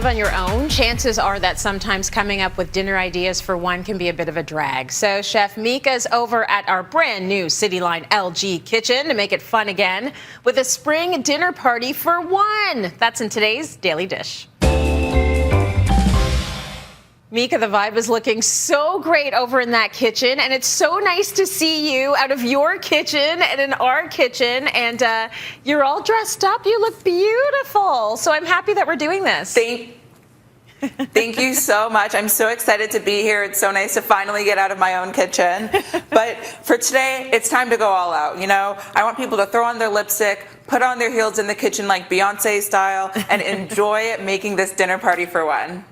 On your own, chances are that sometimes coming up with dinner ideas for one can be a bit of a drag. So Chef Micah's over at our brand new Cityline LG kitchen to make it fun again with a spring dinner party for one. That's in today's Daily Dish. Micah, the vibe is looking so great over in that kitchen, and it's so nice to see you out of your kitchen and in our kitchen, and you're all dressed up. You look beautiful. So I'm happy that we're doing this. Thank you so much. I'm so excited to be here. It's so nice to finally get out of my own kitchen. But for today, it's time to go all out. You know, I want people to throw on their lipstick, put on their heels in the kitchen like Beyonce-style, and enjoy making this dinner party for one.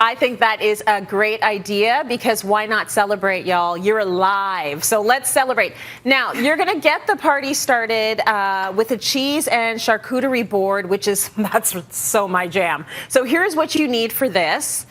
I think that is a great idea because why not celebrate, y'all? You're alive. So let's celebrate. Now, you're going to get the party started with a cheese and charcuterie board, that's so my jam. So here's what you need for this.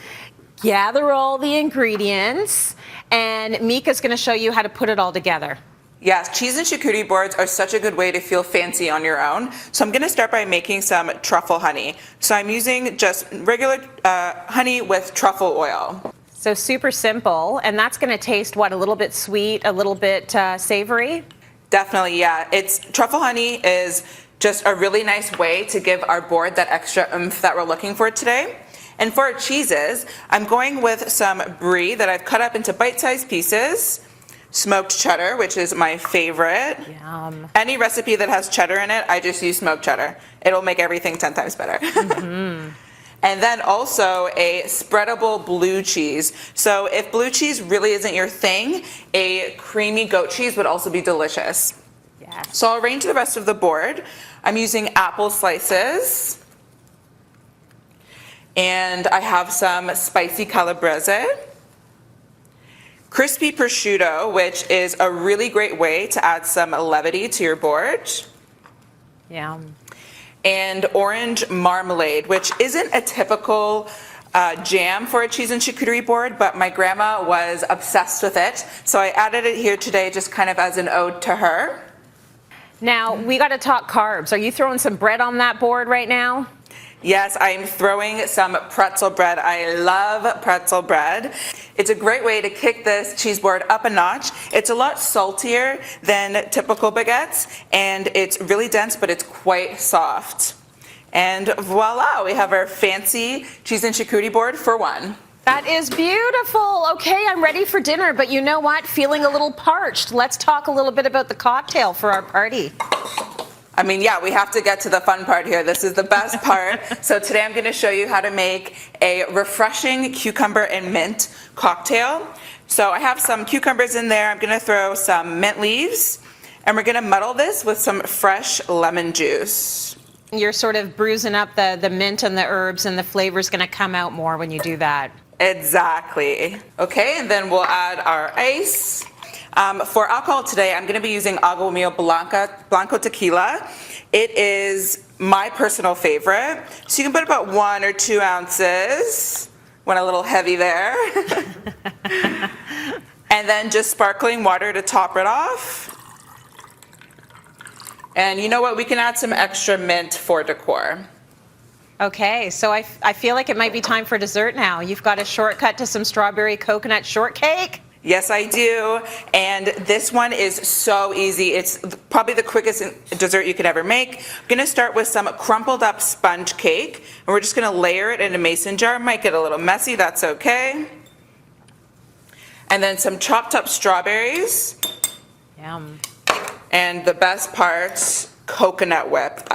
Gather all the ingredients, and Micah's going to show you how to put it all together. Yes, cheese and charcuterie boards are such a good way to feel fancy on your own. So I'm going to start by making some truffle honey. So I'm using just regular honey with truffle oil. So super simple, and that's going to taste, what, a little bit sweet, a little bit savory? Definitely, yeah. Truffle honey is just a really nice way to give our board that extra oomph that we're looking for today. And for our cheeses, I'm going with some brie that I've cut up into bite-sized pieces. Smoked cheddar, which is my favorite. Yum. Any recipe that has cheddar in it, I just use smoked cheddar. It'll make everything 10 times better. Mm-hmm. And then also a spreadable blue cheese. So if blue cheese really isn't your thing, a creamy goat cheese would also be delicious. Yes. So I'll arrange the rest of the board. I'm using apple slices. And I have some spicy calabrese. Crispy prosciutto, which is a really great way to add some levity to your board. Yeah. And orange marmalade, which isn't a typical jam for a cheese and charcuterie board, but my grandma was obsessed with it. So I added it here today just kind of as an ode to her. Now, we got to talk carbs. Are you throwing some bread on that board right now? Yes, I'm throwing some pretzel bread. I love pretzel bread. It's a great way to kick this cheese board up a notch. It's a lot saltier than typical baguettes, and it's really dense, but it's quite soft. And voila, we have our fancy cheese and charcuterie board for one. That is beautiful. Okay, I'm ready for dinner, but you know what? Feeling a little parched. Let's talk a little bit about the cocktail for our party. I mean, yeah, we have to get to the fun part here. This is the best part. So today I'm going to show you how to make a refreshing cucumber and mint cocktail. So I have some cucumbers in there. I'm going to throw some mint leaves, and we're going to muddle this with some fresh lemon juice. You're sort of bruising up the mint and the herbs, and the flavor's going to come out more when you do that. Exactly. Okay, and then we'll add our ice. For alcohol today, I'm going to be using Agua Mio Blanco Tequila. It is my personal favorite. So you can put about 1 or 2 ounces. Went a little heavy there. And then just sparkling water to top it off. And you know what? We can add some extra mint for decor. Okay, so I feel like it might be time for dessert now. You've got a shortcut to some strawberry coconut shortcake? Yes, I do. And this one is so easy. It's probably the quickest dessert you could ever make. I'm going to start with some crumpled up sponge cake. And we're just going to layer it in a mason jar. Might get a little messy. That's okay. And then some chopped up strawberries. Yum. And the best part, coconut whip.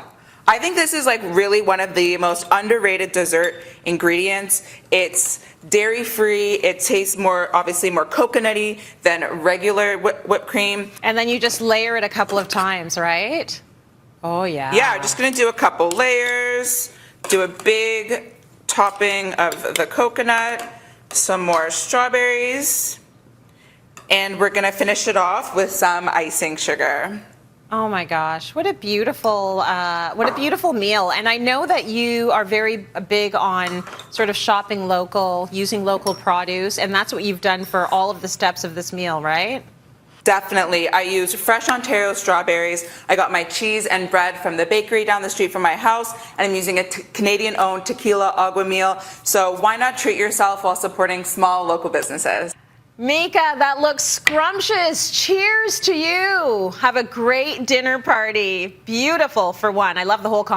I think this is like really one of the most underrated dessert ingredients. It's dairy-free. It tastes obviously more coconutty than regular whipped cream. And then you just layer it a couple of times, right? Oh, yeah. Yeah, I'm just going to do a couple layers, do a big topping of the coconut, some more strawberries, and we're going to finish it off with some icing sugar. Oh my gosh, what a beautiful meal. And I know that you are very big on sort of shopping local, using local produce, and that's what you've done for all of the steps of this meal, right? Definitely. I used fresh Ontario strawberries. I got my cheese and bread from the bakery down the street from my house, and I'm using a Canadian-owned tequila agua meal. So why not treat yourself while supporting small local businesses? Micah, that looks scrumptious. Cheers to you. Have a great dinner party. Beautiful for one. I love the whole